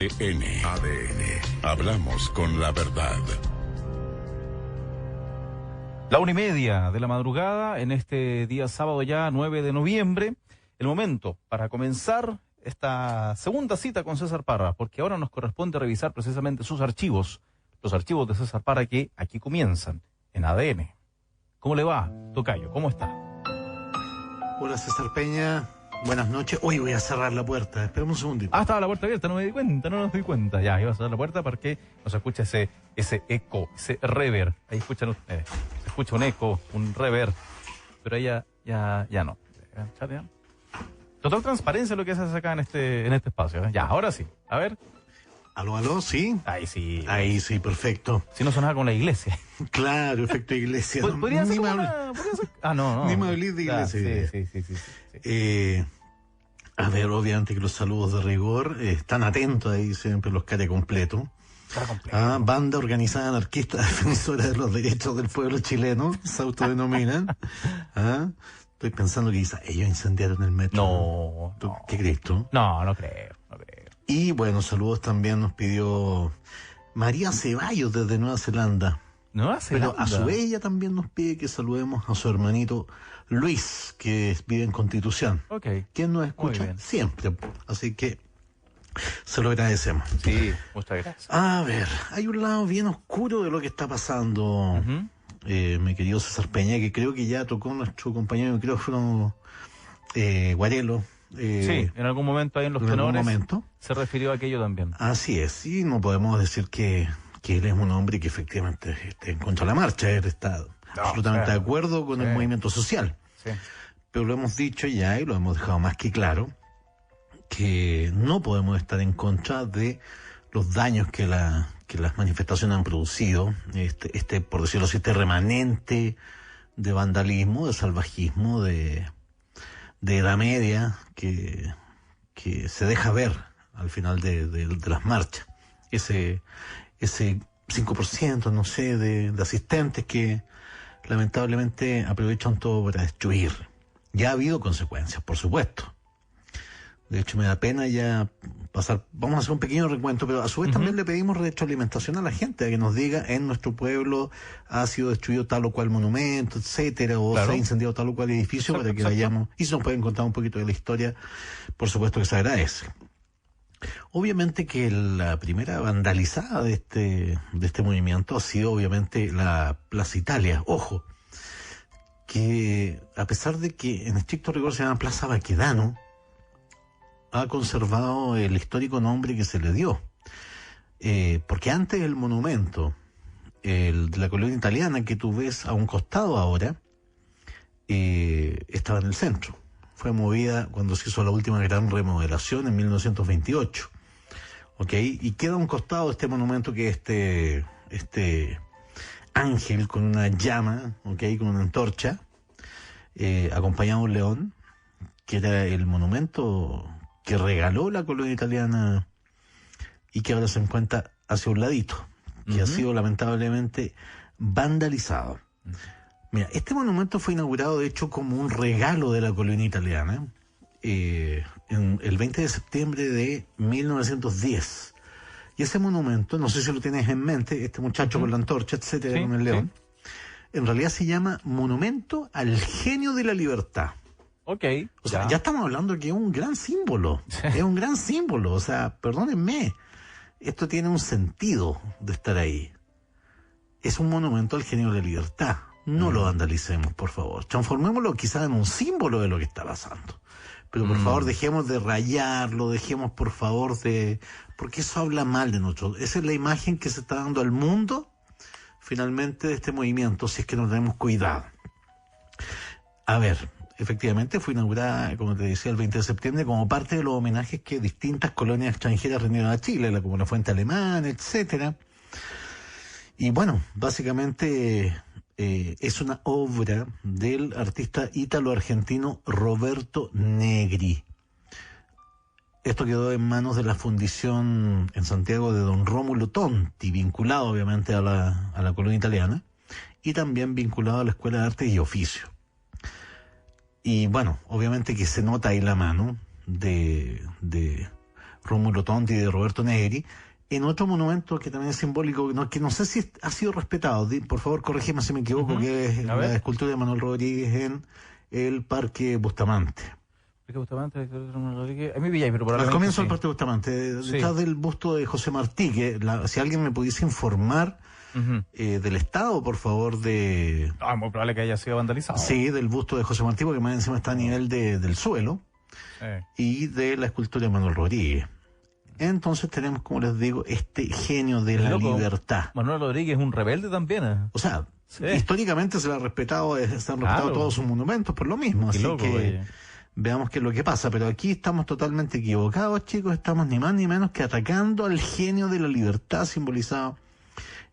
ADN. Hablamos con la verdad. 1:30 de la madrugada, en este día sábado ya 9 de noviembre, el momento para comenzar esta segunda cita con César Parra, porque ahora nos corresponde revisar precisamente sus archivos, los archivos de César Parra que aquí comienzan, en ADN. ¿Cómo le va, tocayo? ¿Cómo está? Hola, César Peña. Buenas noches. Hoy voy a cerrar la puerta. Espérame un segundito. Estaba la puerta abierta, no me di cuenta, no nos di cuenta. Ya, iba a cerrar la puerta para que no se escuche ese eco, ese reverb. Ahí escuchan ustedes. Se escucha un eco, un reverb. Pero ahí ya no. ¿Ya? Total transparencia lo que se hace acá en este espacio. Ya, ahora sí. A ver. Aló, ¿sí? Ahí sí. Ahí sí, perfecto. Si no sonaba con la iglesia. Claro, efecto iglesia. ¿Podría ser no. Ni me hablé de iglesia. Sí. A ver, obviamente que los saludos de rigor están atentos ahí siempre los care completo. Banda organizada anarquista defensora de los derechos del pueblo chileno, se autodenominan. Estoy pensando que quizás ellos incendiaron el metro. No. ¿Qué crees tú? No creo. Y bueno, saludos también nos pidió María Ceballos desde Nueva Zelanda. Pero a su vez ella también nos pide que saludemos a su hermanito Luis, que vive en Constitución. Quien nos escucha siempre. Así que se lo agradecemos. Sí, muchas gracias. A ver, hay un lado bien oscuro de lo que está pasando, mi querido César Peña, que creo que ya tocó nuestro compañero de micrófono, Guarelo. Sí, en algún momento ahí en los tenores se refirió a aquello también. Así es, y no podemos decir que él es un hombre que efectivamente esté en contra de la marcha. Él está absolutamente de acuerdo con el movimiento social. Sí. Pero lo hemos dicho ya y lo hemos dejado más que claro, que no podemos estar en contra de los daños que las manifestaciones han producido, por decirlo así, este remanente de vandalismo, de salvajismo, de edad media que se deja ver al final de las marchas. Ese 5%, no sé, de asistentes que lamentablemente aprovechan todo para destruir. Ya ha habido consecuencias, por supuesto. De hecho, me da pena ya pasar. Vamos a hacer un pequeño recuento, pero a su vez también le pedimos retroalimentación a la gente, a que nos diga en nuestro pueblo ha sido destruido tal o cual monumento, etcétera, o se ha incendiado tal o cual edificio, para que vayamos. Y si nos pueden contar un poquito de la historia, por supuesto que se agradece. Obviamente que la primera vandalizada de este movimiento ha sido obviamente la Plaza Italia. Ojo, que a pesar de que en estricto rigor se llama Plaza Baquedano, ha conservado el histórico nombre que se le dio. Porque antes el monumento, de la colonia italiana que tú ves a un costado ahora, estaba en el centro. Fue movida cuando se hizo la última gran remodelación en 1928. Y queda a un costado este monumento que es este ángel con una llama, con una antorcha, acompañado de un león, que era el monumento que regaló la colonia italiana y que ahora se encuentra hacia un ladito, que ha sido lamentablemente vandalizado. Mira, este monumento fue inaugurado de hecho como un regalo de la colonia italiana en el 20 de septiembre de 1910. Y ese monumento, no sé si lo tienes en mente, este muchacho con la antorcha, etcétera, con el león, en realidad se llama Monumento al Genio de la Libertad. O sea, ya estamos hablando que es un gran símbolo. Es un gran símbolo. O sea, perdónenme, esto tiene un sentido de estar ahí. Es un monumento al genio de la libertad. No lo vandalicemos, por favor. Transformémoslo quizás en un símbolo de lo que está pasando. Pero por favor, dejemos de rayarlo, dejemos por favor porque eso habla mal de nosotros. Esa es la imagen que se está dando al mundo, finalmente, de este movimiento, si es que no tenemos cuidado. A ver, efectivamente fue inaugurada, como te decía, el 20 de septiembre como parte de los homenajes que distintas colonias extranjeras rindieron a Chile, como la Fuente Alemana, etcétera. Y bueno, básicamente es una obra del artista ítalo-argentino Roberto Negri. Esto quedó en manos de la fundición en Santiago de don Rómulo Tonti, vinculado obviamente a la colonia italiana, y también vinculado a la Escuela de Artes y Oficio. Y bueno, obviamente que se nota ahí la mano de Rómulo Tonti y de Roberto Negri, en otro monumento que también es simbólico, que no sé si ha sido respetado, por favor corrígeme si me equivoco, que es la escultura de Manuel Rodríguez en el Parque Bustamante. Parque Bustamante, a mí Villay, pero al comienzo del Parque Bustamante, detrás del busto de José Martí, que si alguien me pudiese informar del estado, por favor, de... muy probable que haya sido vandalizado. Sí, del busto de José Martí, porque más encima está a nivel del suelo, y de la escultura de Manuel Rodríguez. Entonces tenemos, como les digo, este genio de la libertad. Manuel Rodríguez es un rebelde también. O sea, históricamente se le ha respetado, se han respetado todos sus monumentos por lo mismo, así que veamos qué es lo que pasa. Pero aquí estamos totalmente equivocados, chicos, estamos ni más ni menos que atacando al genio de la libertad simbolizado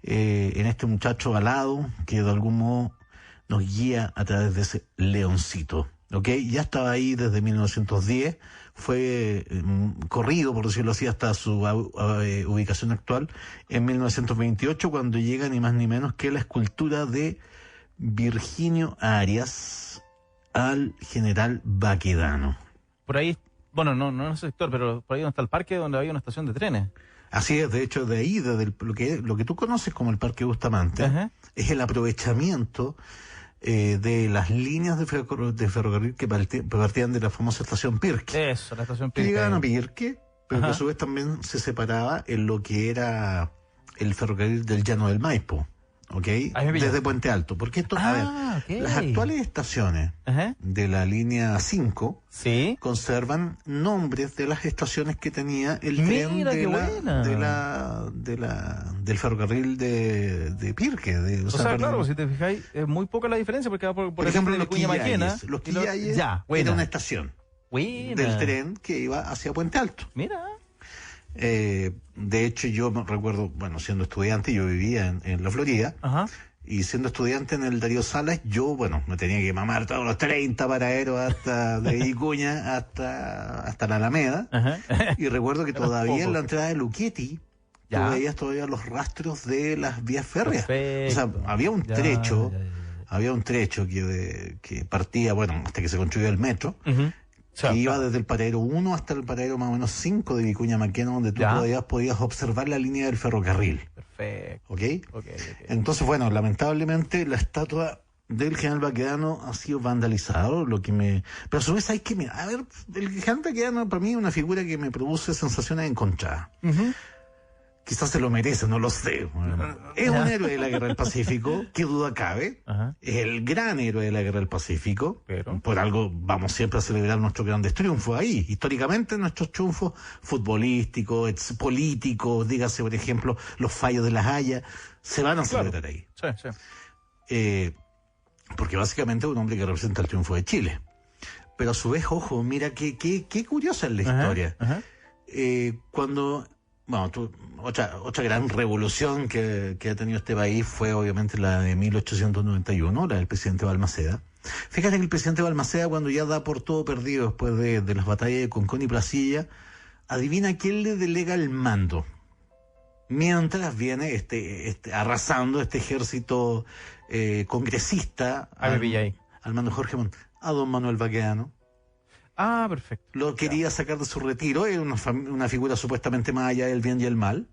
en este muchacho alado que de algún modo nos guía a través de ese leoncito. Ya estaba ahí desde 1910, fue corrido, por decirlo así, hasta su ubicación actual en 1928, cuando llega ni más ni menos que la escultura de Virginio Arias al general Baquedano. Por ahí, bueno, no en ese sector, pero por ahí donde está el parque, donde había una estación de trenes. Así es, de hecho, de ahí, desde lo que tú conoces como el Parque Bustamante, es el aprovechamiento de las líneas de ferrocarril que partían de la famosa estación Pirque. Eso, la estación Pirque. Llegaban a Pirque, pero que a su vez también se separaba en lo que era el ferrocarril del Llano del Maipo, desde Puente Alto. Porque esto, las actuales estaciones de la línea 5 conservan nombres de las estaciones que tenía el tren del ferrocarril de Pirque. Claro, si te fijáis, es muy poca la diferencia, porque va por ejemplo, los Quillayes. Los Quillayes era una estación del tren que iba hacia Puente Alto. Mira. De hecho, yo me recuerdo, siendo estudiante, yo vivía en la Florida, y siendo estudiante en el Darío Salas, yo, me tenía que mamar todos los 30 paraderos hasta de Vicuña hasta la Alameda, y recuerdo que todavía en la entrada de Luchetti, tú veías todavía los rastros de las vías férreas. Perfecto. O sea, había un trecho que partía, hasta que se construyó el metro, que iba desde el paradero 1 hasta el paradero más o menos 5 de Vicuña Maquena, donde tú todavía podías observar la línea del ferrocarril. Perfecto. ¿Okay? Entonces, lamentablemente la estatua del general Baquedano ha sido vandalizado, pero a su vez hay que mirar. A ver, el general Baquedano para mí es una figura que me produce sensaciones encontradas. Quizás se lo merece, no lo sé. Es un héroe de la Guerra del Pacífico, qué duda cabe. Es el gran héroe de la Guerra del Pacífico. Por algo vamos siempre a celebrar nuestros grandes triunfos ahí. Históricamente nuestros triunfos futbolísticos, políticos, dígase por ejemplo los fallos de las Hayas, se van a celebrar ahí. Porque básicamente es un hombre que representa el triunfo de Chile. Pero a su vez, ojo, mira qué curiosa es la historia. Cuando... otra gran revolución que ha tenido este país fue obviamente la de 1891, la del presidente Balmaceda. Fíjate que el presidente Balmaceda, cuando ya da por todo perdido después de las batallas de Concón y Placilla, adivina quién le delega el mando. Mientras viene arrasando este ejército congresista al mando de Jorge Montt, a don Manuel Baquedano. Perfecto. Lo quería sacar de su retiro, era una figura supuestamente más allá del bien y el mal.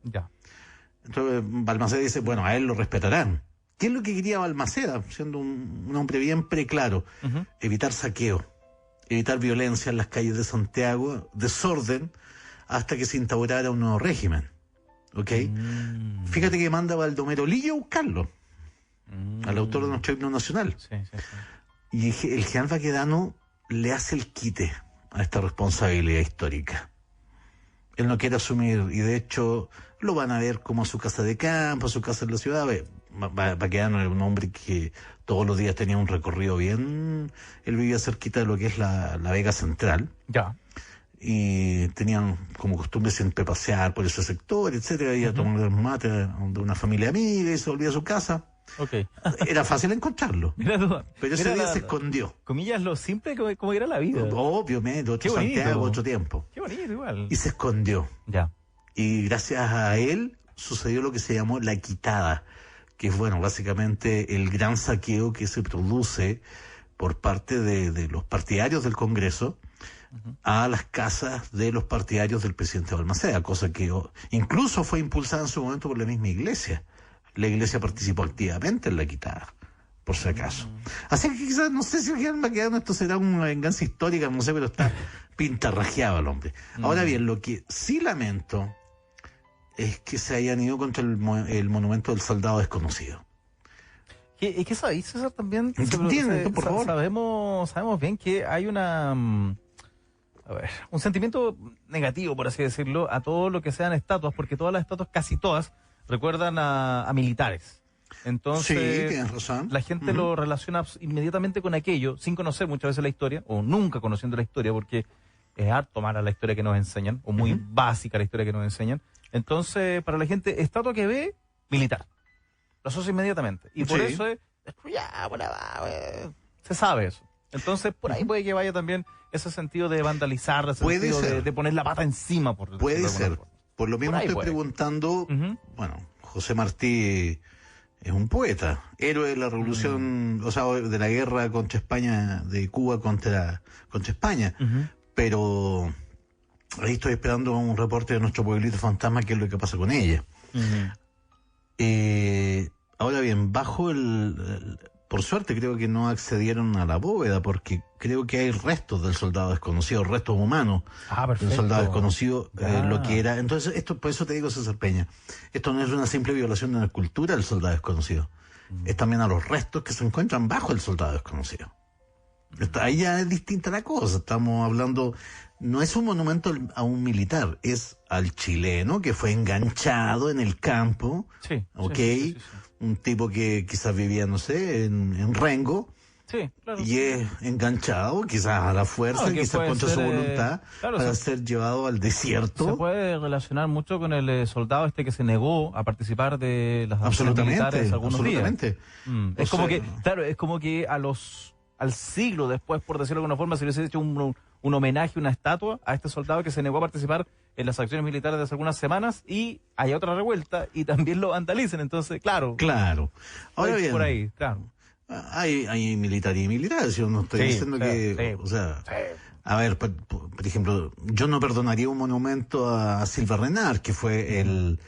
Entonces Balmaceda dice, a él lo respetarán. ¿Qué es lo que quería Balmaceda? Siendo un hombre bien preclaro. Evitar saqueo, evitar violencia en las calles de Santiago, desorden, hasta que se instaurara un nuevo régimen. Fíjate que manda a Baldomero Lillo a buscarlo, al autor de nuestro himno nacional. Y el general Baquedano le hace el quite a esta responsabilidad histórica. Él no quiere asumir, y de hecho lo van a ver como a su casa de campo, a su casa en la ciudad. Baquedano era un hombre que todos los días tenía un recorrido bien. Él vivía cerquita de lo que es la Vega Central. Y tenían como costumbre siempre pasear por ese sector, etcétera, y a tomar un mate de una familia amiga y se volvía a su casa. Era fácil encontrarlo. Pero ese día se escondió. Comillas, lo simple como era la vida. Obviamente, otro Santiago, otro tiempo. Qué bonito, igual. Y se escondió. Y gracias a él sucedió lo que se llamó la quitada, que es, básicamente el gran saqueo que se produce por parte de los partidarios del Congreso a las casas de los partidarios del presidente Balmaceda, cosa que incluso fue impulsada en su momento por la misma iglesia. La iglesia participó activamente en la quitada, por si acaso. Así que quizás, no sé si esto será una venganza histórica, no sé, pero está pintarrajeado el hombre. Ahora bien, lo que sí lamento es que se hayan ido contra el monumento del soldado desconocido. ¿Qué sabéis, César, también? Entiende, por favor. Sabemos bien que hay un sentimiento negativo, por así decirlo, a todo lo que sean estatuas, porque todas las estatuas, casi todas, recuerdan a militares. Entonces, sí, tienes razón. La gente lo relaciona inmediatamente con aquello, sin conocer muchas veces la historia, o nunca conociendo la historia, porque es harto mala la historia que nos enseñan, o muy básica la historia que nos enseñan. Entonces, para la gente, estatua que ve, militar. Lo asocia inmediatamente. Y por eso se sabe eso. Entonces, por ahí puede que vaya también ese sentido de vandalizar, ese sentido de poner la pata encima. Puede ser. Por lo mismo estoy preguntando, bueno, José Martí es un poeta, héroe de la revolución, o sea, de la guerra contra España, de Cuba contra España. Pero ahí estoy esperando un reporte de nuestro pueblito fantasma, qué es lo que pasa con ella. Ahora bien, bajo por suerte creo que no accedieron a la bóveda, porque creo que hay restos del soldado desconocido, restos humanos del soldado desconocido, lo que era. Entonces, por eso te digo, César Peña, esto no es una simple violación de la cultura del soldado desconocido, es también a los restos que se encuentran bajo el soldado desconocido. Ahí ya es distinta la cosa, estamos hablando, no es un monumento a un militar, es al chileno que fue enganchado en el campo, sí. Un tipo que quizás vivía, no sé, en Rengo, claro. Y es enganchado, quizás a la fuerza, quizás contra su voluntad, para ser llevado al desierto. Se puede relacionar mucho con el soldado que se negó a participar de las acciones militares algunos días. Es como que, claro, es como que al siglo después, por decirlo de alguna forma, se le hubiese hecho un homenaje, una estatua a este soldado que se negó a participar en las acciones militares de hace algunas semanas, y hay otra revuelta y también lo vandalicen. Entonces, claro. Ahora bien, por ahí, claro. Hay militar y militar, yo no estoy diciendo que, o sea, a ver, por ejemplo, yo no perdonaría un monumento a Silva Renard, que fue el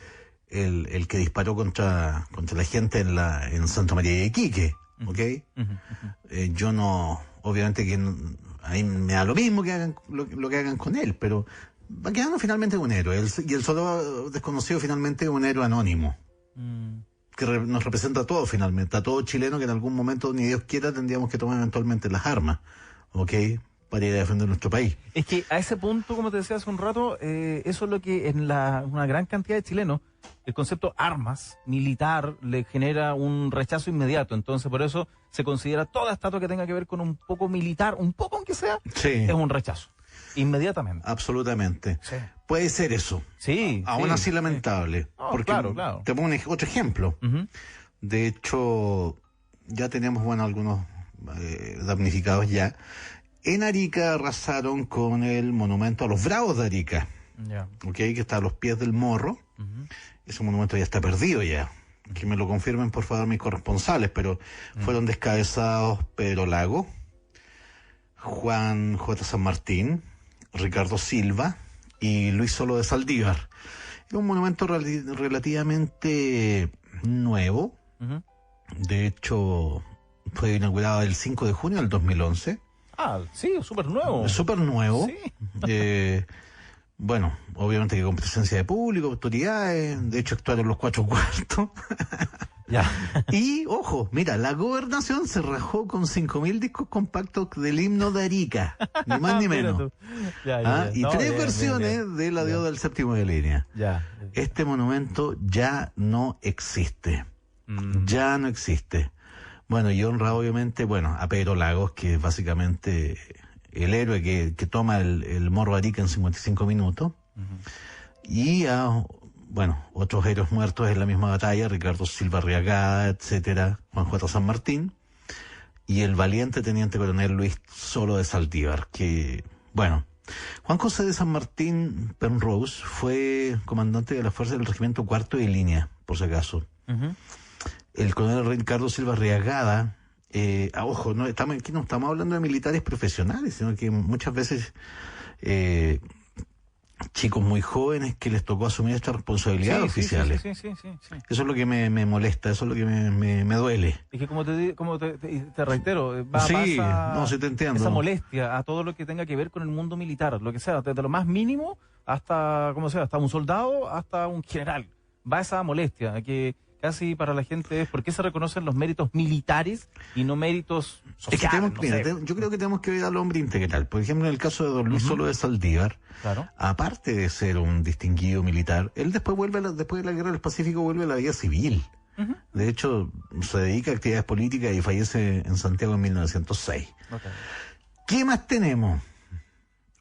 que disparó contra la gente en Santa María de Iquique, ¿ok? Yo no, obviamente que ahí me da lo mismo que hagan lo que hagan con él, pero va quedando finalmente un héroe, y el soldado desconocido finalmente es un héroe anónimo. Que nos representa a todos finalmente, a todo chileno que en algún momento, ni Dios quiera, tendríamos que tomar eventualmente las armas, ¿ok? Para ir a defender nuestro país. Es que a ese punto, como te decía hace un rato, eso es lo que en una gran cantidad de chilenos, el concepto armas, militar, le genera un rechazo inmediato. Entonces, por eso se considera toda estatua que tenga que ver con un poco militar, un poco aunque sea, es un rechazo. Inmediatamente. Absolutamente. Sí. Puede ser eso. Sí. Aún así lamentable. Porque claro. Te pongo otro ejemplo. De hecho, ya tenemos, algunos damnificados ya. En Arica arrasaron con el monumento a los Bravos de Arica. Que está a los pies del Morro. Ese monumento ya está perdido ya. Que me lo confirmen, por favor, mis corresponsales, pero fueron descabezados Pedro Lago, Juan J. San Martín, Ricardo Silva y Luis Solo de Saldívar. Es un monumento relativamente nuevo. De hecho, fue inaugurado el 5 de junio del 2011. Sí, súper nuevo. Súper nuevo. Sí. Bueno, obviamente que con presencia de público, autoridades, de hecho actuaron los 4 cuartos. Y, ojo, mira, la gobernación se rajó con 5.000 discos compactos del himno de Arica, ni más ni menos. Y 3 versiones del Adiós del Séptimo de Línea. Este monumento ya no existe. Ya no existe. Bueno, y honra obviamente, a Pedro Lagos, que es básicamente el héroe que toma el Morro Arica en 55 minutos. Y a, otros héroes muertos en la misma batalla, Ricardo Silva Arriagada, etcétera, Juan J. San Martín, y el valiente teniente coronel Luis Solo de Saldívar, que, Juan José de San Martín Penrose fue comandante de la fuerza del regimiento 4º de línea, por si acaso. El coronel Ricardo Silva Arriagada Ojo, aquí no estamos hablando de militares profesionales, sino que muchas veces chicos muy jóvenes que les tocó asumir estas responsabilidades oficiales. Sí. Eso es lo que me molesta, eso es lo que me duele. Y que como te reitero, va sí, más no, sí te entiendo. esa molestia a todo lo que tenga que ver con el mundo militar, lo que sea, desde lo más mínimo hasta, como sea, hasta un soldado, hasta un general. Va esa molestia, que casi para la gente es por qué se reconocen los méritos militares y no méritos sociales. Yo creo que tenemos que ver al hombre integral. Por ejemplo, en el caso de don Luis Solo de Saldívar, claro, aparte de ser un distinguido militar, él después después de la Guerra del Pacífico vuelve a la vida civil. De hecho, se dedica a actividades políticas y fallece en Santiago en 1906. Okay. ¿Qué más tenemos?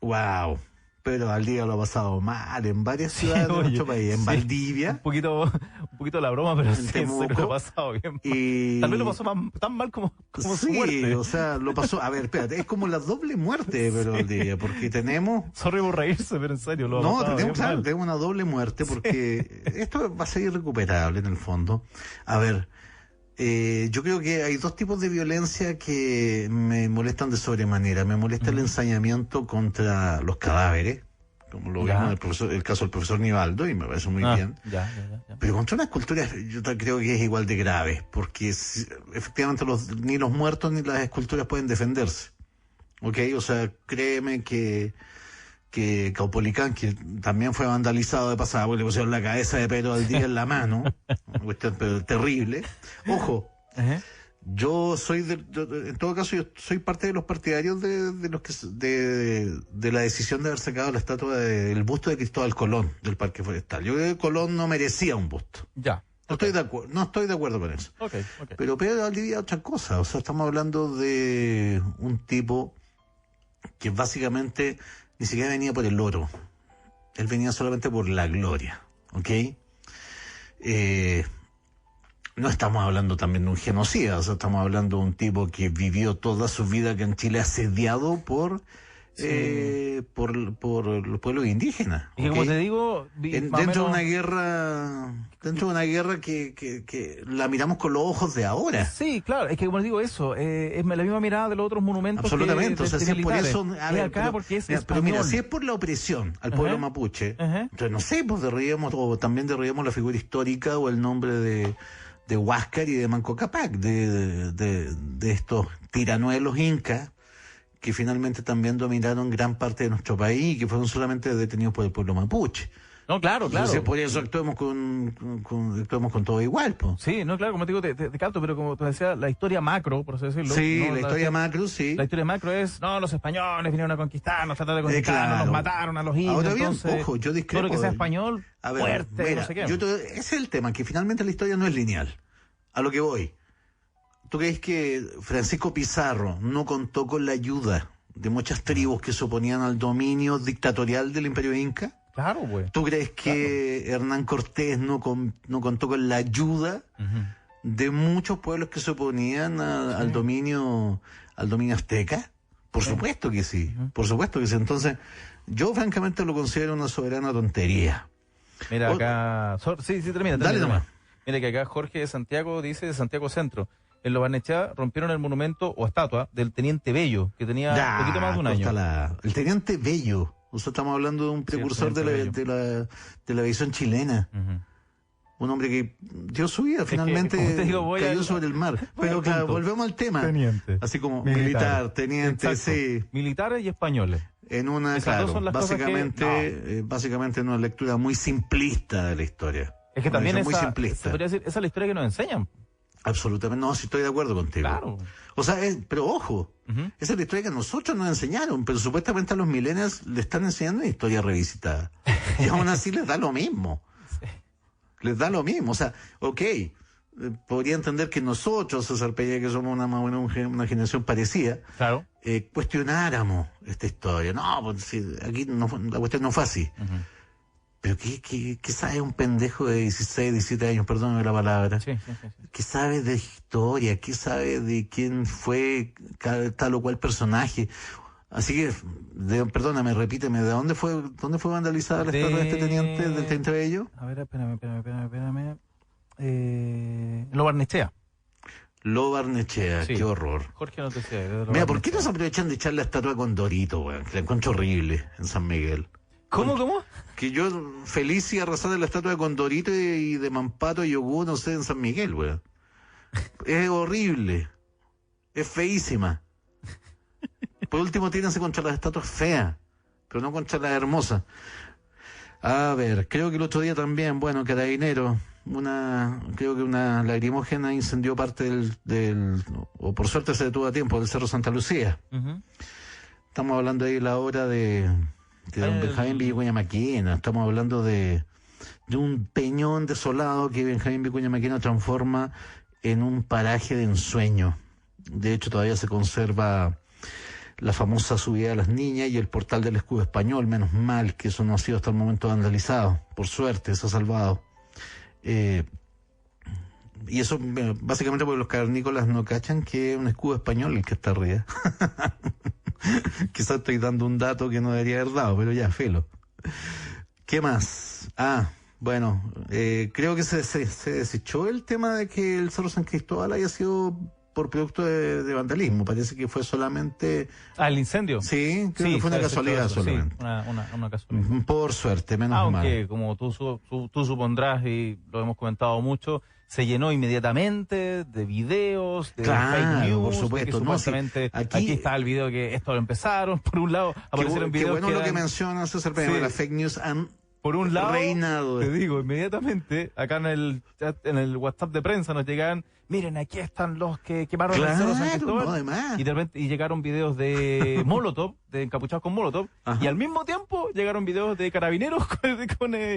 ¡Wow! Pero al día lo ha pasado mal en varias ciudades de nuestro país, en Valdivia. Un poquito la broma, pero sí, lo ha pasado bien mal. Tal vez lo pasó tan mal como su muerte. Sí, o sea, lo pasó. A ver, espérate, es como la doble muerte, pero al día, porque tenemos. Sorry por reírse, pero en serio, lo ha pasado bien mal. Tenemos una doble muerte, porque esto va a ser irrecuperable en el fondo. A ver. Yo creo que hay dos tipos de violencia que me molestan de sobremanera. Me molesta el ensañamiento contra los cadáveres, como lo vimos en el caso del profesor Nivaldo, y me parece muy bien. Ya. Pero contra unas culturas yo creo que es igual de grave, porque efectivamente ni los muertos ni las esculturas pueden defenderse. ¿Ok? O sea, créeme que Caupolicán, que también fue vandalizado de pasada, porque le pusieron la cabeza de Pedro Valdivia en la mano, una cuestión terrible. Ojo, yo soy en todo caso, yo soy parte de los partidarios de los que de la decisión de haber sacado la estatua del busto de Cristóbal Colón del Parque Forestal. Yo creo que Colón no merecía un busto. Ya. No estoy de acuerdo con eso. Okay. Pero Pedro Valdivia es otra cosa. O sea, estamos hablando de un tipo que básicamente ni siquiera venía por el oro. Él venía solamente por la gloria. ¿Ok? No estamos hablando también de un genocida. O sea, estamos hablando de un tipo que vivió toda su vida acá en Chile asediado por los pueblos indígenas. Y que, como te digo, dentro de una guerra que la miramos con los ojos de ahora. Sí, claro, es que como les digo eso, es la misma mirada de los otros monumentos. Absolutamente, o sea, si es por eso, pero mira, si es por la opresión al pueblo mapuche, entonces no sé, pues también derribamos la figura histórica o el nombre de Huáscar y de Manco Cápac, de estos tiranuelos incas, que finalmente también dominaron gran parte de nuestro país y que fueron solamente detenidos por el pueblo mapuche. No, claro. Entonces, por eso actuemos con todo igual, pues. Sí, no, claro, como te digo, te capto, pero como te decía, la historia macro, por así decirlo. Sí, ¿no? la historia macro, sí. La historia macro es, los españoles vinieron a conquistarnos, trataron de conquistarnos, nos mataron a los indios. Ahora bien, entonces, ojo, yo discrepo. Todo lo que sea español, a ver, fuerte, mira, no sé qué. ese es el tema, que finalmente la historia no es lineal. A lo que voy. ¿Tú crees que Francisco Pizarro no contó con la ayuda de muchas tribus que se oponían al dominio dictatorial del Imperio Inca? Claro, güey. ¿Tú crees que Hernán Cortés no contó con la ayuda de muchos pueblos que se oponían al dominio azteca? Por supuesto que sí, por supuesto que sí. Entonces, yo francamente lo considero una soberana tontería. Mira, acá... Sí, termina. Dale nomás. Mira que acá Jorge de Santiago dice, de Santiago Centro, en Lo Barnechea rompieron el monumento o estatua del Teniente Bello, que tenía un poquito más de un año. El Teniente Bello, o sea, estamos hablando de un precursor de la aviación chilena. Un hombre que dio su vida, finalmente cayó sobre el mar. Pero claro, volvemos al tema. Teniente. Así como militar, teniente, sí. Militares y españoles. En una, básicamente en una lectura muy simplista de la historia. Es que también muy simplista. Se podría decir, esa es la historia que nos enseñan. Absolutamente, no, sí estoy de acuerdo contigo. Claro. O sea, pero ojo, esa es la historia que a nosotros nos enseñaron, pero supuestamente a los millennials le están enseñando una historia revisitada. Y aún así les da lo mismo. Sí. Les da lo mismo. O sea, podría entender que nosotros, César Pella, que somos una generación parecida, claro, cuestionáramos esta historia. No, pues si aquí la cuestión no fue así. Pero ¿qué sabe un pendejo de 16, 17 años, perdóname la palabra? Sí. ¿Qué sabe de historia? ¿Qué sabe de quién fue tal o cual personaje? Así que, perdóname, repíteme, ¿dónde fue vandalizada la estatua de este teniente del Teniente Bello? A ver, espérame. Lo Barnechea. Lo Barnechea, Sí. qué horror. Jorge nos decía. Mira, ¿por qué no se aprovechan de echar la estatua con Dorito, weón? Que la encuentro horrible en San Miguel. ¿Cómo? Que yo feliz y arrasar de la estatua de Condorito y de Mampato y Yogú, no sé, en San Miguel, weón. Es horrible. Es feísima. Por último, tírense contra las estatuas feas, pero no contra las hermosas. A ver, creo que el otro día también, bueno, Carabinero, creo que una lacrimógena incendió parte o por suerte se detuvo a tiempo, del Cerro Santa Lucía. Ujú. Estamos hablando ahí de la obra de don Benjamín Vicuña Maquena. Estamos hablando de un peñón desolado que Benjamín Vicuña Maquena transforma en un paraje de ensueño. De hecho, todavía se conserva la famosa subida de las niñas y el portal del escudo español. Menos mal que eso no ha sido hasta el momento vandalizado. Por suerte, se ha salvado. Y eso básicamente porque los cavernícolas no cachan que es un escudo español el que está arriba. Quizás estoy dando un dato que no debería haber dado, pero ya, felo. ¿Qué más? Bueno, creo que se desechó el tema de que el Cerro San Cristóbal haya sido por producto de vandalismo. Parece que fue solamente... ¿El incendio? Sí, creo que fue una casualidad solamente. Sí, una casualidad. Por suerte, menos mal. Aunque, como tú supondrás, y lo hemos comentado mucho, se llenó inmediatamente de videos, de fake news, por supuesto. de que supuestamente aquí está el video que esto lo empezaron. Por un lado, aparecieron videos qué bueno lo que mencionas, César, pero las fake news han por un lado, reinado. Te digo, inmediatamente, acá en el chat, en el WhatsApp de prensa nos llegan, miren, aquí están los que quemaron el Cerro San Cristóbal. No, además. Y de repente llegaron videos de Molotov, de encapuchados con Molotov, Ajá. y al mismo tiempo llegaron videos de carabineros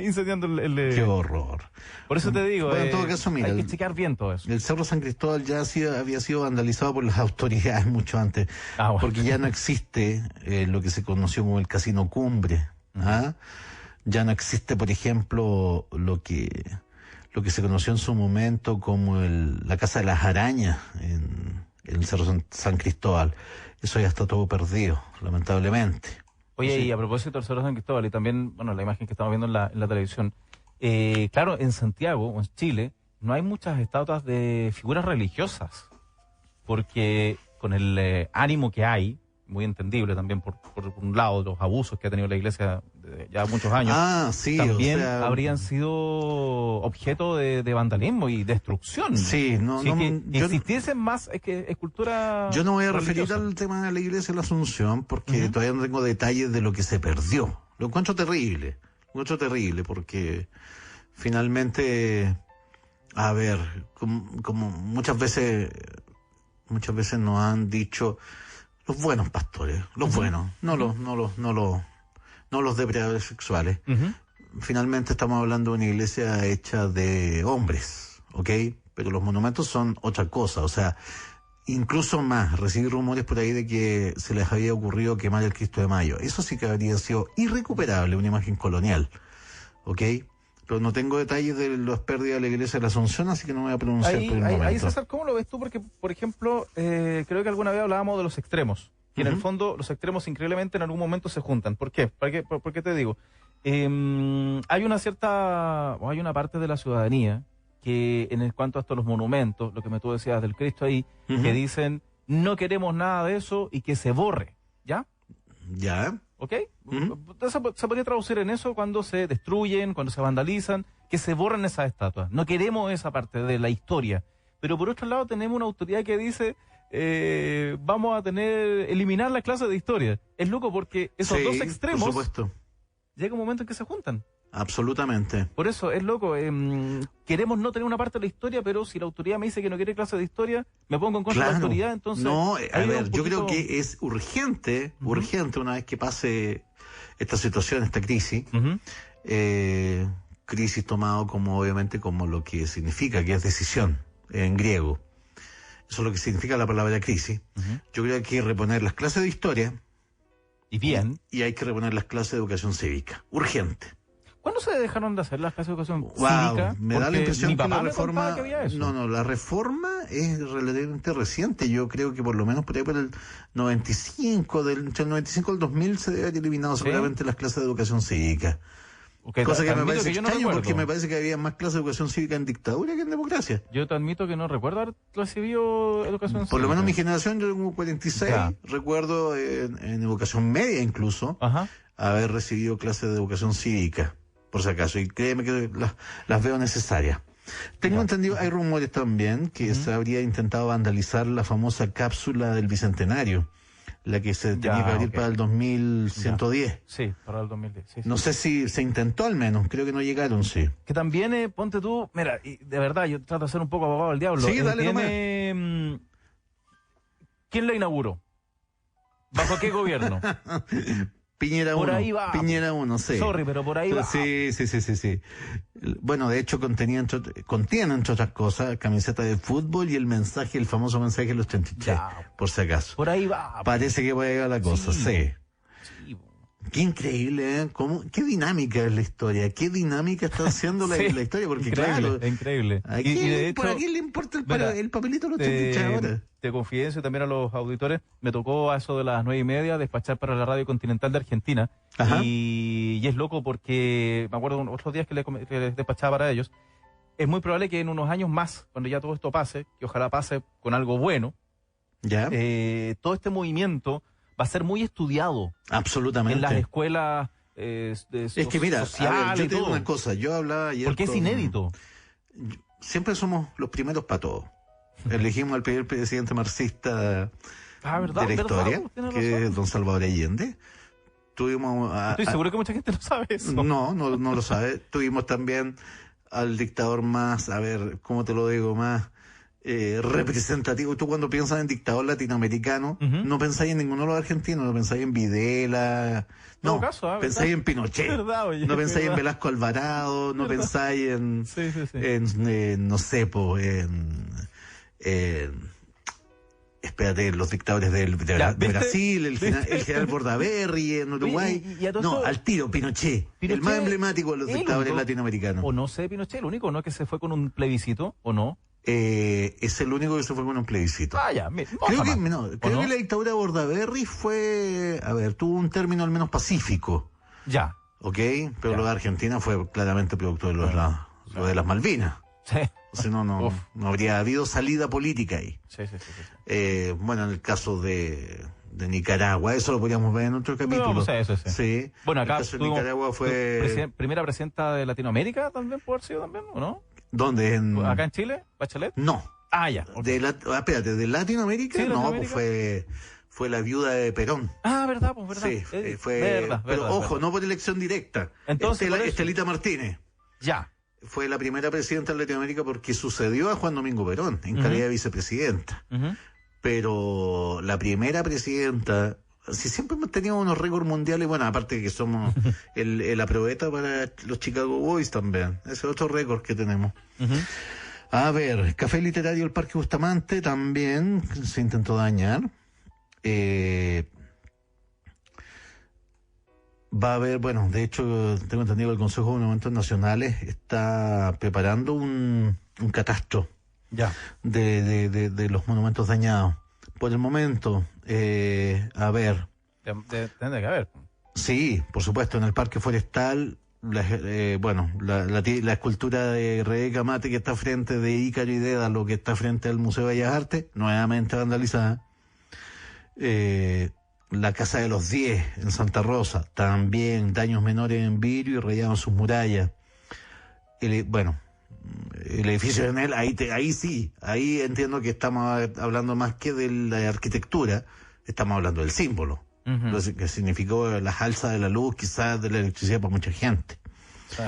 incendiando el... Qué horror. Por eso te digo, Bueno, en todo caso, mira, hay que checar bien todo eso. El Cerro San Cristóbal ya había sido vandalizado por las autoridades mucho antes, Bueno. porque ya no existe lo que se conoció como el Casino Cumbre. Ya no existe, por ejemplo, lo que se conoció en su momento como la Casa de las Arañas en el Cerro San Cristóbal. Eso ya está todo perdido, lamentablemente. Oye, Sí. y a propósito del Cerro San Cristóbal y también, bueno, la imagen que estamos viendo en la televisión, claro, en Santiago o en Chile no hay muchas estatuas de figuras religiosas, porque con el ánimo que hay, muy entendible también por un lado, los abusos que ha tenido la iglesia de ya muchos años, Sí, también o sea, habrían sido objeto de vandalismo y destrucción. Sí, Si es que existiesen más escultura. Yo no voy a referir religiosa. al tema de la iglesia de la Asunción porque todavía no tengo detalles de lo que se perdió. Lo encuentro terrible porque finalmente, a ver, como muchas veces nos han dicho los buenos pastores, los buenos, no los depredadores sexuales. Finalmente estamos hablando de una iglesia hecha de hombres, ¿ok? Pero los monumentos son otra cosa, o sea, incluso más, recibí rumores por ahí de que se les había ocurrido quemar el Cristo de Mayo. Eso sí que habría sido irrecuperable, una imagen colonial, ¿ok? Pero no tengo detalles de las pérdidas de la iglesia de la Asunción, así que no me voy a pronunciar por el momento. Ahí, César, ¿cómo lo ves tú? Porque, por ejemplo, creo que alguna vez hablábamos de los extremos. Y en el fondo, los extremos increíblemente en algún momento se juntan. ¿Por qué? ¿Por qué te digo? Hay una parte de la ciudadanía que, en cuanto a los monumentos, lo que tú decías del Cristo ahí, que dicen, no queremos nada de eso y que se borre, ¿ya? ¿Ya? ¿Ok? Entonces, se podría traducir en eso cuando se destruyen, cuando se vandalizan, que se borren esas estatuas. No queremos esa parte de la historia. Pero por otro lado tenemos una autoridad que dice, vamos a eliminar la clase de historia. Es loco porque esos dos extremos, por supuesto. llega un momento en que se juntan. Absolutamente. Por eso es loco. Queremos no tener una parte de la historia, pero si la autoridad me dice que no quiere clase de historia, me pongo en contra de la autoridad, entonces... No, a ver, yo poquito... creo que es urgente, una vez que pase esta situación, esta crisis, crisis tomado como, obviamente, como lo que significa, que es decisión, en griego. Eso es lo que significa la palabra crisis. Yo creo que hay que reponer las clases de historia. Y bien. Y hay que reponer las clases de educación cívica. Urgente. ¿Cuándo se dejaron de hacer las clases de educación cívica? Me da la impresión que la reforma... Que había eso. No, la reforma es relativamente reciente. Yo creo que por lo menos por ahí por el 95, entre el 95 y el 2000 se debe haber eliminado seguramente las clases de educación cívica. Cosa que me admito parece que yo no extraño recuerdo. porque me parece que había más clases de educación cívica en dictadura que en democracia. Yo te admito que no recuerdo haber recibido educación Por lo menos mi cívica. generación, yo tengo 46, Ya. recuerdo en educación media incluso, Ajá. haber recibido clases de educación cívica, por si acaso, y créeme que las veo necesarias. Tengo entendido, hay rumores también que se habría intentado vandalizar la famosa cápsula del Bicentenario, la que se tenía que abrir ok. para el 2110. Sí, para el 2010. Sí, sí. No sé si se intentó al menos, creo que no llegaron, sí. Que también, ponte tú, mira, y de verdad, yo trato de ser un poco abogado del diablo. Sí, dale tiene, ¿quién la inauguró? ¿Bajo qué gobierno? Piñera Por 1. ahí va. Piñera 1, sí. Sorry, pero por ahí va. Sí. Bueno, de hecho contiene, entre otras cosas, camiseta de fútbol y el mensaje, el famoso mensaje de los 33, Ya. por si acaso. Por ahí va. Parece que va a llegar la cosa, sí. Sí, Qué increíble, ¿eh? Qué dinámica es la historia, qué dinámica está haciendo la Sí, historia, porque increíble, claro, increíble. ¿a Y quién, de hecho, ¿por a quién le importa mira, el papelito de los 33 ahora? te confidencio también a los auditores, me tocó a eso de las 9:30 despachar para la Radio Continental de Argentina. Ajá. Y es loco porque me acuerdo otros días que les despachaba para ellos. Es muy probable que en unos años más, cuando ya todo esto pase, que ojalá pase con algo bueno, ¿Ya? todo este movimiento va a ser muy estudiado Absolutamente. en las escuelas Es que mira, a ver, sociales yo y te digo todo. una cosa, yo hablaba ayer Porque es con- inédito. Siempre somos los primeros para todo. Elegimos al primer presidente marxista Ah, ¿verdad? de la ¿verdad? historia, Tienes que razón. es don Salvador Allende. Tuvimos Estoy seguro que mucha gente no sabe eso. no lo sabe. Tuvimos también al dictador más, a ver, ¿cómo te lo digo? Más representativo. Tú cuando piensas en dictador latinoamericano, Ujú. no pensáis en ninguno de los argentinos, no pensáis en Videla, no, Todo caso, pensáis ¿verdad? en Pinochet, Verdad, oye, no pensáis en verdad. Velasco Alvarado, no Verdad. pensáis en, Sí. no sé, espérate, los dictadores de Ya, de ¿viste? Brasil, el ¿Viste? general Bordaberry en Uruguay. y a todo No, esto- al tiro, Pinochet, el Pinochet, más emblemático de los el dictadores único. latinoamericanos. O no sé, Pinochet, el único, ¿no? Que se fue con un plebiscito, ¿o no? Es el único que se fue con un plebiscito. Vaya, Creo que la dictadura de Bordaberry fue, a ver, tuvo un término al menos pacífico, Ya. ¿ok? Pero Ya. lo de Argentina fue claramente producto de lo de las Malvinas. Sí. O sea, no Uf. habría habido salida política ahí. Sí. Bueno, en el caso de Nicaragua, eso lo podríamos ver en otro capítulo. No, pues eso. Sí. Bueno, acá el caso de tuvimos Nicaragua fue... primera presidenta de Latinoamérica también, puede haber sido también, ¿o no? ¿Dónde? Acá en Chile, Bachelet. No. Ah, ya. ok. Espérate, ¿de Latinoamérica? Sí, No, Latinoamérica. pues fue la viuda de Perón. Ah, verdad, pues verdad. Sí, fue... Verdad, pero verdad, ojo, verdad. no por elección directa. Entonces, por eso. Estelita Martínez Ya. fue la primera presidenta de Latinoamérica porque sucedió a Juan Domingo Perón en Ujú. calidad de vicepresidenta. Ujú. Pero la primera presidenta, si siempre hemos tenido unos récords mundiales, bueno, aparte de que somos el aprobeta para los Chicago Boys también, ese es otro récord que tenemos. Ujú. A ver, Café Literario del Parque Bustamante también se intentó dañar. Va a haber, bueno, de hecho, tengo entendido que el Consejo de Monumentos Nacionales está preparando un catastro Ya. de los monumentos dañados. Por el momento, a ver, Tendría que haber. sí, por supuesto, en el Parque Forestal, la escultura de Rebeca Mate que está frente de Ícaro y Dédalo, que está frente al Museo de Bellas Artes, nuevamente vandalizada. La Casa de los 10 en Santa Rosa, también daños menores en vidrio y rayados en sus murallas. El edificio de Enel, ahí entiendo que estamos hablando más que de la arquitectura, estamos hablando del símbolo, Ujú. lo que significó las alzas de la luz, quizás de la electricidad para mucha gente. Sí.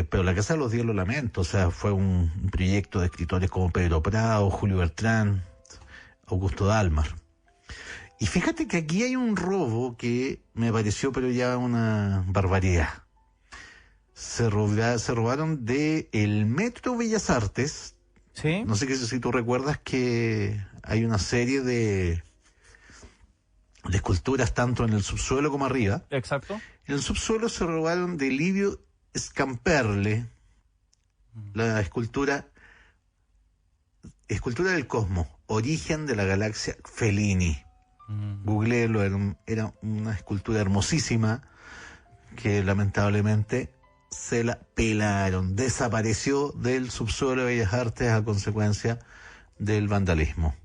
Pero la Casa de los 10 lo lamento, o sea, fue un proyecto de escritores como Pedro Prado, Julio Bertrán, Augusto Dalmar. Y fíjate que aquí hay un robo que me pareció pero ya una barbaridad. Se robaron de el Metro Bellas Artes. Sí. No sé si tú recuerdas que hay una serie de esculturas tanto en el subsuelo como arriba. Exacto. En el subsuelo se robaron de Livio Scamperle la escultura del Cosmos, Origen de la Galaxia Fellini. Googleelo, era una escultura hermosísima, que lamentablemente se la pelaron. Desapareció del subsuelo de Bellas Artes a consecuencia del vandalismo.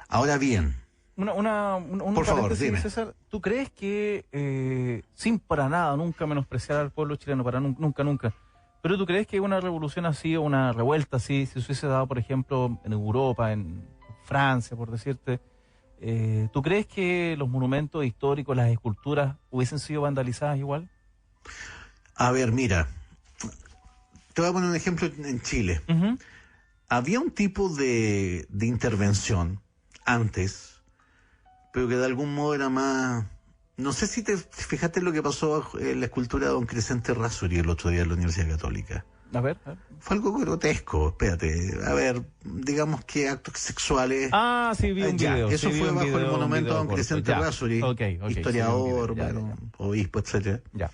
Ahora bien, por favor, dime. César, ¿tú crees que, sin para nada, nunca menospreciar al pueblo chileno, nunca, pero tú crees que una revolución así o una revuelta así, si se hubiese dado, por ejemplo, en Europa, en Francia, por decirte, ¿tú crees que los monumentos históricos, las esculturas, hubiesen sido vandalizadas igual? A ver, mira, te voy a poner un ejemplo en Chile. Uh-huh. Había un tipo de intervención antes, pero que de algún modo era más... No sé si te fijaste en lo que pasó en la escultura de don Crescente Razzuri el otro día en la Universidad Católica. A ver. Fue algo grotesco, espérate. A ver, digamos que actos sexuales... Ah, sí, vi un video. Eso sí, fue bajo el monumento a don Crescente Razzuri, historiador, sí, obispo, etcétera. Ya.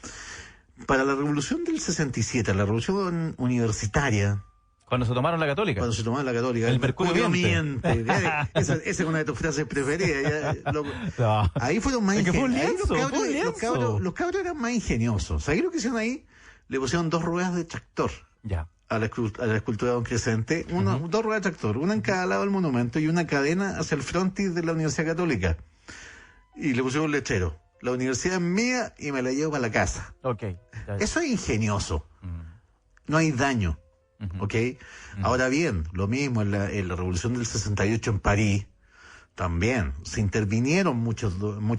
Para la revolución del 67, la revolución universitaria... Cuando se tomaron la Católica. El mercurio miente. Esa es una de tus frases preferidas. No. Ahí fueron más ingeniosos. Los cabros eran más ingeniosos. ¿Sabes lo que hicieron ahí? Le pusieron 2 ruedas de tractor ya. a la escultura de don Crescente. 2 ruedas de tractor, una en cada lado del monumento y una cadena hacia el frontis de la Universidad Católica. Y le pusieron un lechero. La universidad es mía y me la llevo para la casa. Okay. Eso es ingenioso. No hay daño. ¿Ok? Ahora bien, lo mismo en la revolución del 68 en París, también se intervinieron muchos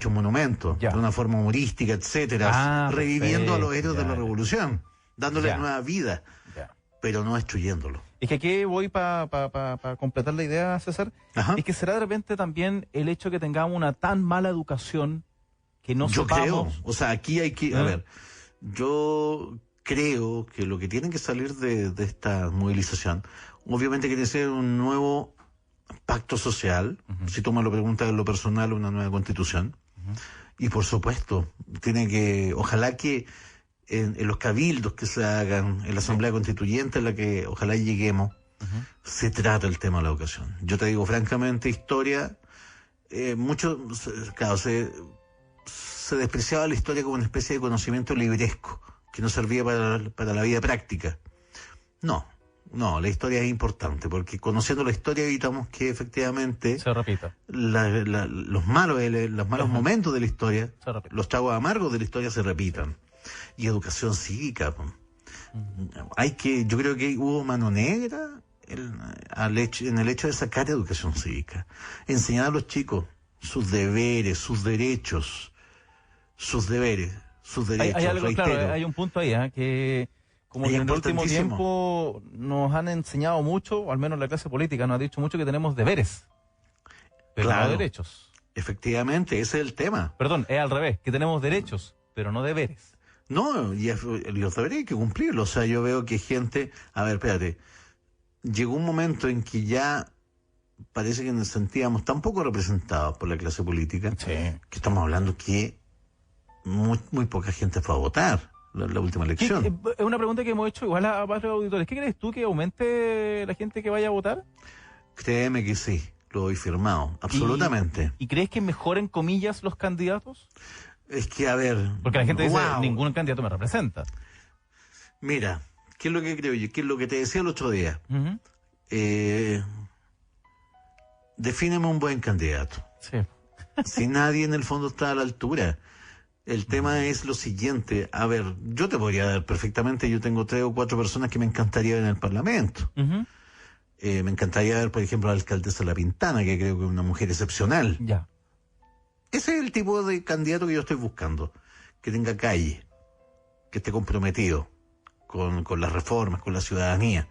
monumentos de una forma humorística, etcétera, reviviendo a los héroes de la revolución, dándoles nueva vida, pero no destruyéndolo. Es que aquí voy para completar la idea, César. Ajá. Es que será de repente también el hecho que tengamos una tan mala educación que no sepamos... Yo creo, o sea, aquí hay que... A ver, yo... creo que lo que tiene que salir de esta movilización, obviamente quiere ser un nuevo pacto social, si tú me lo preguntas en lo personal, una nueva constitución, y por supuesto, ojalá que en los cabildos que se hagan, en la Asamblea Constituyente en la que ojalá lleguemos, se trata el tema de la educación. Yo te digo francamente, historia, claro, se despreciaba la historia como una especie de conocimiento libresco, que no servía para la vida práctica. No, la historia es importante, porque conociendo la historia evitamos que efectivamente se repita. Los malos momentos de la historia, los tragos amargos de la historia se repitan. Y educación cívica. Yo creo que hubo mano negra en el hecho de sacar educación cívica. Enseñar a los chicos sus deberes, sus derechos, hay algo, claro, hay un punto ahí, que como que en el último tiempo nos han enseñado mucho, o al menos la clase política nos ha dicho mucho que tenemos deberes, pero no derechos. Efectivamente, ese es el tema. Perdón, es al revés, que tenemos derechos, pero no deberes. No, y los deberes hay que cumplirlos. O sea, yo veo que gente... A ver, espérate. Llegó un momento en que ya parece que nos sentíamos tan poco representados por la clase política, que estamos hablando que muy poca gente fue a votar la última elección. Es una pregunta que hemos hecho igual a varios auditores. ¿Qué crees tú, que aumente la gente que vaya a votar? Créeme que sí, lo doy firmado, absolutamente. ¿Y crees que mejoren, comillas, los candidatos? Es que, a ver... Porque la gente dice, ningún candidato me representa. Mira, ¿qué es lo que creo yo? ¿Qué es lo que te decía el otro día? Defíneme un buen candidato. Sí. Si nadie en el fondo está a la altura. El tema es lo siguiente. A ver, yo te podría dar perfectamente, yo tengo 3 o 4 personas que me encantaría ver en el Parlamento. Me encantaría ver, por ejemplo, a la alcaldesa La Pintana, que creo que es una mujer excepcional. Ya. Ese es el tipo de candidato que yo estoy buscando. Que tenga calle, que esté comprometido con las reformas, con la ciudadanía,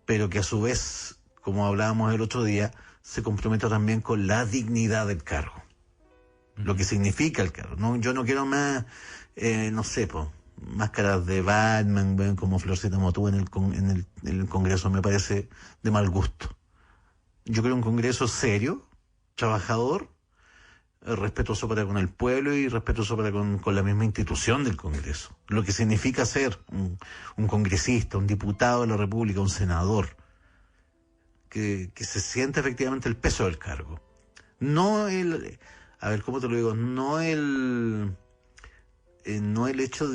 pero que a su vez, como hablábamos el otro día, se comprometa también con la dignidad del cargo. Lo que significa el cargo. No, yo no quiero más, máscaras de Batman, como Florcita Motú en el Congreso. Me parece de mal gusto. Yo quiero un Congreso serio, trabajador, respetuoso para con el pueblo y respetuoso para con la misma institución del Congreso. Lo que significa ser un congresista, un diputado de la República, un senador, que se sienta efectivamente el peso del cargo. No el... A ver, ¿cómo te lo digo? No el no el hecho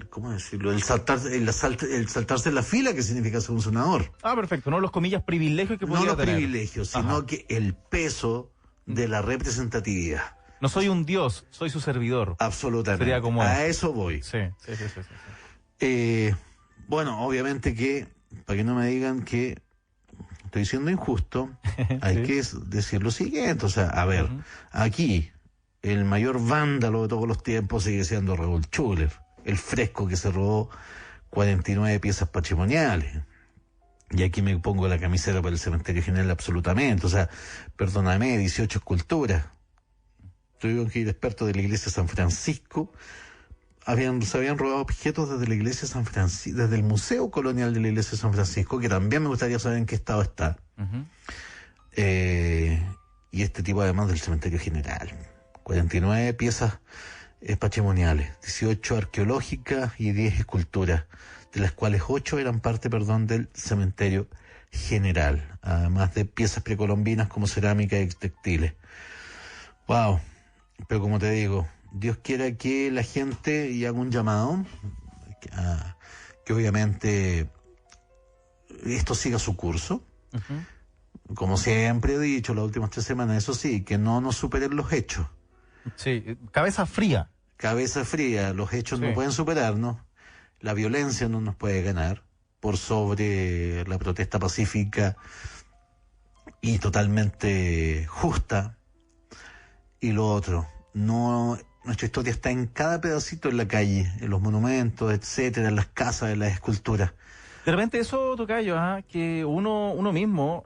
¿cómo decirlo? El saltarse la fila, que significa ser un senador. Ah, perfecto, no los comillas privilegios que podría No los tener. privilegios, sino que el peso de la representatividad. No soy un dios, soy su servidor. Absolutamente. Sería como a eso voy. Sí. Bueno, obviamente que, para que no me digan que estoy siendo injusto, hay que decir lo siguiente. O sea, a ver, aquí el mayor vándalo de todos los tiempos sigue siendo Raúl Schuller, el fresco que se robó 49 piezas patrimoniales. Y aquí me pongo la camiseta para el Cementerio General absolutamente. O sea, perdóname, 18 esculturas. Tuvieron que ir expertos de la iglesia de San Francisco. Se habían robado objetos desde la iglesia de San Francisco, desde el Museo Colonial de la iglesia de San Francisco, que también me gustaría saber en qué estado está. Y este tipo además del Cementerio General. 49 piezas patrimoniales, 18 arqueológicas y 10 esculturas, de las cuales 8 eran parte, del Cementerio General, además de piezas precolombinas como cerámica y textiles. Wow. Pero como te digo, Dios quiera que la gente, y haga un llamado, que obviamente esto siga su curso. Como siempre he dicho las últimas 3 semanas, eso sí, que no nos superen los hechos. Sí, cabeza fría. Cabeza fría, los hechos no pueden superarnos, la violencia no nos puede ganar por sobre la protesta pacífica y totalmente justa. Y lo otro, nuestra historia está en cada pedacito en la calle, en los monumentos, etcétera, en las casas, en las esculturas. De repente eso, tocayo, que uno mismo,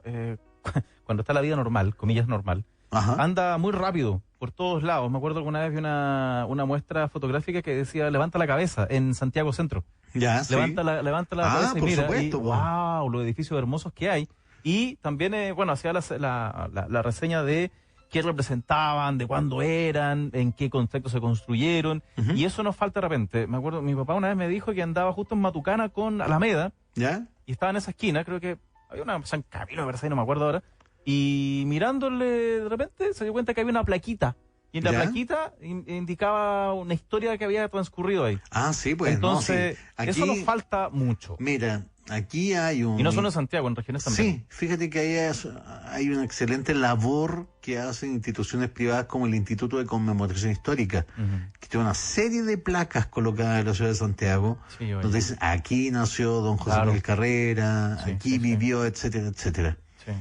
cuando está la vida normal, comillas normal, anda muy rápido por todos lados. Me acuerdo alguna vez vi una muestra fotográfica que decía levanta la cabeza en Santiago Centro. Ya, levanta la cabeza y mira, supuesto, wow, los edificios hermosos que hay. Y también, hacía la reseña de qué representaban, de cuándo eran, en qué contexto se construyeron, y eso nos falta de repente. Me acuerdo, mi papá una vez me dijo que andaba justo en Matucana con Alameda, ¿ya? Y estaba en esa esquina, creo que había una San Camilo de Versailles, no me acuerdo ahora, y mirándole de repente se dio cuenta que había una plaquita, y en la plaquita indicaba una historia que había transcurrido ahí. Ah, sí, pues. Entonces, no, sí. Aquí, eso nos falta mucho. Mira, aquí hay un... Y no solo en Santiago, en regiones también. Sí, fíjate que hay una excelente labor que hacen instituciones privadas como el Instituto de Conmemoración Histórica, que tiene una serie de placas colocadas en la ciudad de Santiago, donde dicen, aquí nació don José Miguel Carrera, aquí vivió, etcétera, etcétera. Sí.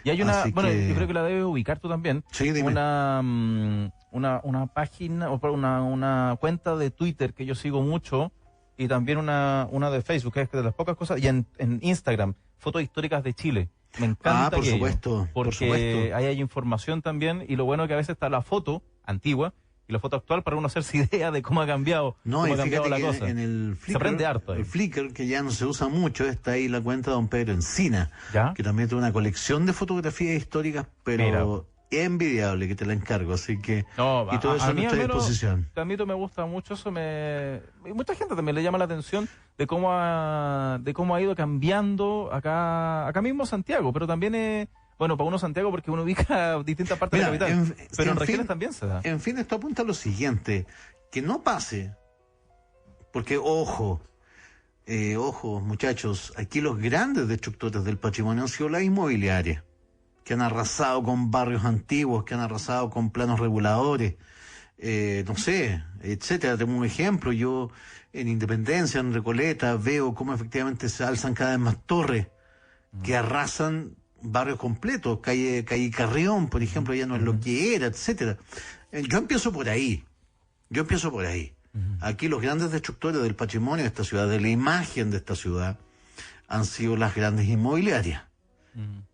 Y hay una, yo creo que la debes ubicar tú también, una página, o una cuenta de Twitter que yo sigo mucho, y también una de Facebook, que es de las pocas cosas, y en Instagram, fotos históricas de Chile. Me encanta por supuesto, porque ahí hay información también, y lo bueno es que a veces está la foto antigua y la foto actual para uno hacerse idea de cómo ha cambiado, cómo ha cambiado la cosa. En el Flickr, se aprende harto ahí. El Flickr, que ya no se usa mucho, está ahí la cuenta de don Pedro Encina, que también tiene una colección de fotografías históricas, pero envidiable, que te la encargo, así que y todo eso a nuestra disposición. A mí me gusta mucho eso, y mucha gente también le llama la atención de cómo ha ido cambiando acá mismo Santiago, pero también para uno Santiago porque uno ubica distintas partes de la capital, pero en regiones también se da. En fin, esto apunta a lo siguiente, que no pase, porque ojo muchachos, aquí los grandes destructores del patrimonio han sido las inmobiliarias, que han arrasado con barrios antiguos, que han arrasado con planos reguladores, etcétera. Tengo un ejemplo, yo en Independencia, en Recoleta, veo cómo efectivamente se alzan cada vez más torres que arrasan barrios completos, calle Carrión, por ejemplo, ya no es lo que era, etcétera. Yo empiezo por ahí. Aquí los grandes destructores del patrimonio de esta ciudad, de la imagen de esta ciudad, han sido las grandes inmobiliarias,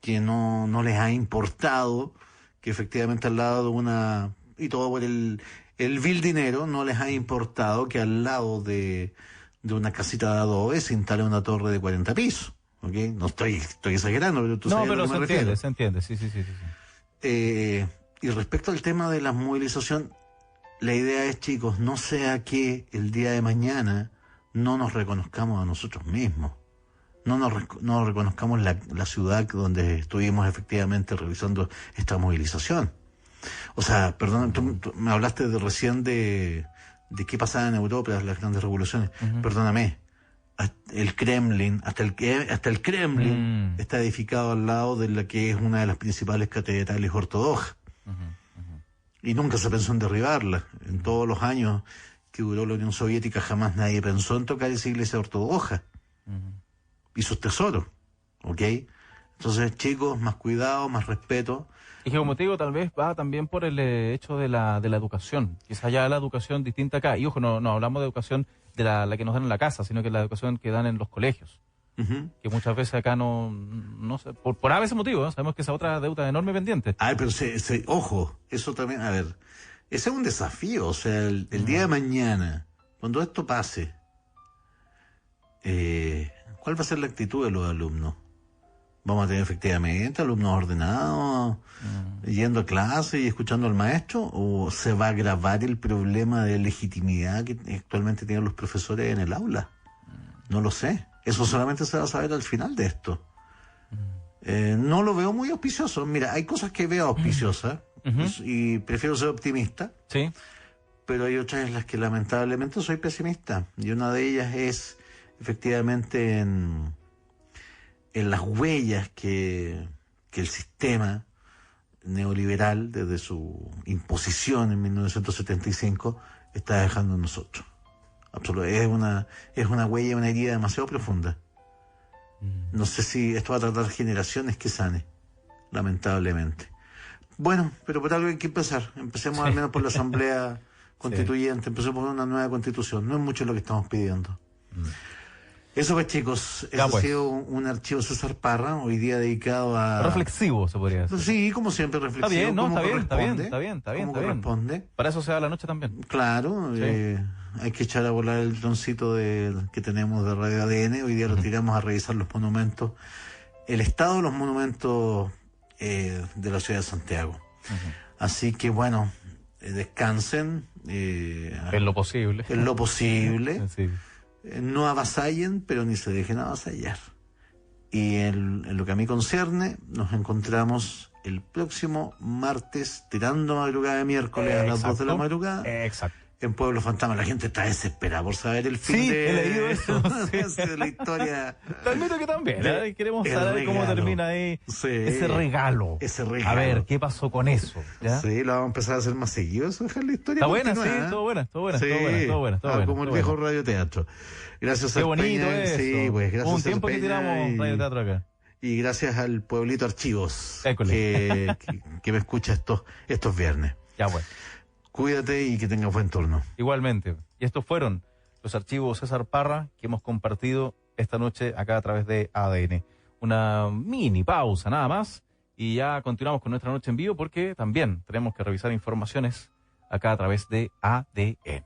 que no les ha importado que efectivamente al lado de y todo por el vil dinero, no les ha importado que al lado de una casita de adobe se instale una torre de 40 pisos. ¿Okay? No estoy exagerando, pero tú sabes a lo que me refiero. Se entiende, sí. Y respecto al tema de la movilización, la idea es, chicos, no sea que el día de mañana no nos reconozcamos a nosotros mismos. No reconozcamos la ciudad donde estuvimos efectivamente realizando esta movilización. O sea, perdón, tú me hablaste recién de qué pasaba en Europa, las grandes revoluciones. Perdóname, el Kremlin, hasta el Kremlin está edificado al lado de la que es una de las principales catedrales ortodoxas. Y nunca se pensó en derribarla. En todos los años que duró la Unión Soviética jamás nadie pensó en tocar esa iglesia ortodoxa y sus tesoros, ¿ok? Entonces, chicos, más cuidado, más respeto. Y que como te digo, tal vez va también por el hecho de la educación. Quizá ya la educación distinta acá. Y ojo, no hablamos de educación de la que nos dan en la casa, sino que la educación que dan en los colegios. Que muchas veces acá no sé, por a veces motivo, ¿eh? Sabemos que esa otra deuda enorme pendiente. Ay, pero ojo, eso también, a ver, ese es un desafío. O sea, el día de mañana, cuando esto pase, ¿cuál va a ser la actitud de los alumnos? ¿Vamos a tener efectivamente alumnos ordenados, yendo a clase y escuchando al maestro? ¿O se va a agravar el problema de legitimidad que actualmente tienen los profesores en el aula? No lo sé. Eso solamente se va a saber al final de esto. No lo veo muy auspicioso. Mira, hay cosas que veo auspiciosas y prefiero ser optimista. Sí. Pero hay otras en las que lamentablemente soy pesimista. Y una de ellas es efectivamente en las huellas que el sistema neoliberal, desde su imposición en 1975, está dejando en nosotros. Absolutamente. Es una huella, una herida demasiado profunda. No sé si esto va a tratar generaciones que sane, lamentablemente. Bueno, pero por algo hay que empezar. Empecemos al menos por la Asamblea Constituyente, empecemos por una nueva Constitución. No es mucho lo que estamos pidiendo. Eso pues, chicos, eso ha sido un archivo César Parra, hoy día dedicado a... Reflexivo, se podría decir. Sí, como siempre, reflexivo. Está bien, ¿no? Está bien. Como corresponde. Para eso se da la noche también. Claro, hay que echar a volar el droncito que tenemos de Radio ADN. Hoy día lo tiramos a revisar los monumentos, el estado de los monumentos de la ciudad de Santiago. Así que bueno, descansen. En lo posible. En lo posible. Sí. No avasallen, pero ni se dejen avasallar. Y en lo que a mí concierne, nos encontramos el próximo martes, tirando madrugada de miércoles a las 2 de la madrugada. Exacto. En Pueblo Fantasma. La gente está desesperada por saber el fin he leído eso. de la historia. Te admito que también. Queremos saber cómo termina ahí ese regalo. A ver, ¿qué pasó con eso? ¿Ya? Sí, lo vamos a empezar a hacer más seguido. Eso dejar la historia. Está buena, sí, todo buena. Como el viejo radioteatro. Gracias Qué bonito Peña. eso. Sí, pues gracias. Un tiempo que tiramos radioteatro acá. Y gracias al Pueblito Archivos que me escucha estos viernes. Ya, bueno. Cuídate y que tengas buen turno. Igualmente. Y estos fueron los archivos César Parra que hemos compartido esta noche acá a través de ADN. Una mini pausa nada más y ya continuamos con nuestra noche en vivo porque también tenemos que revisar informaciones acá a través de ADN.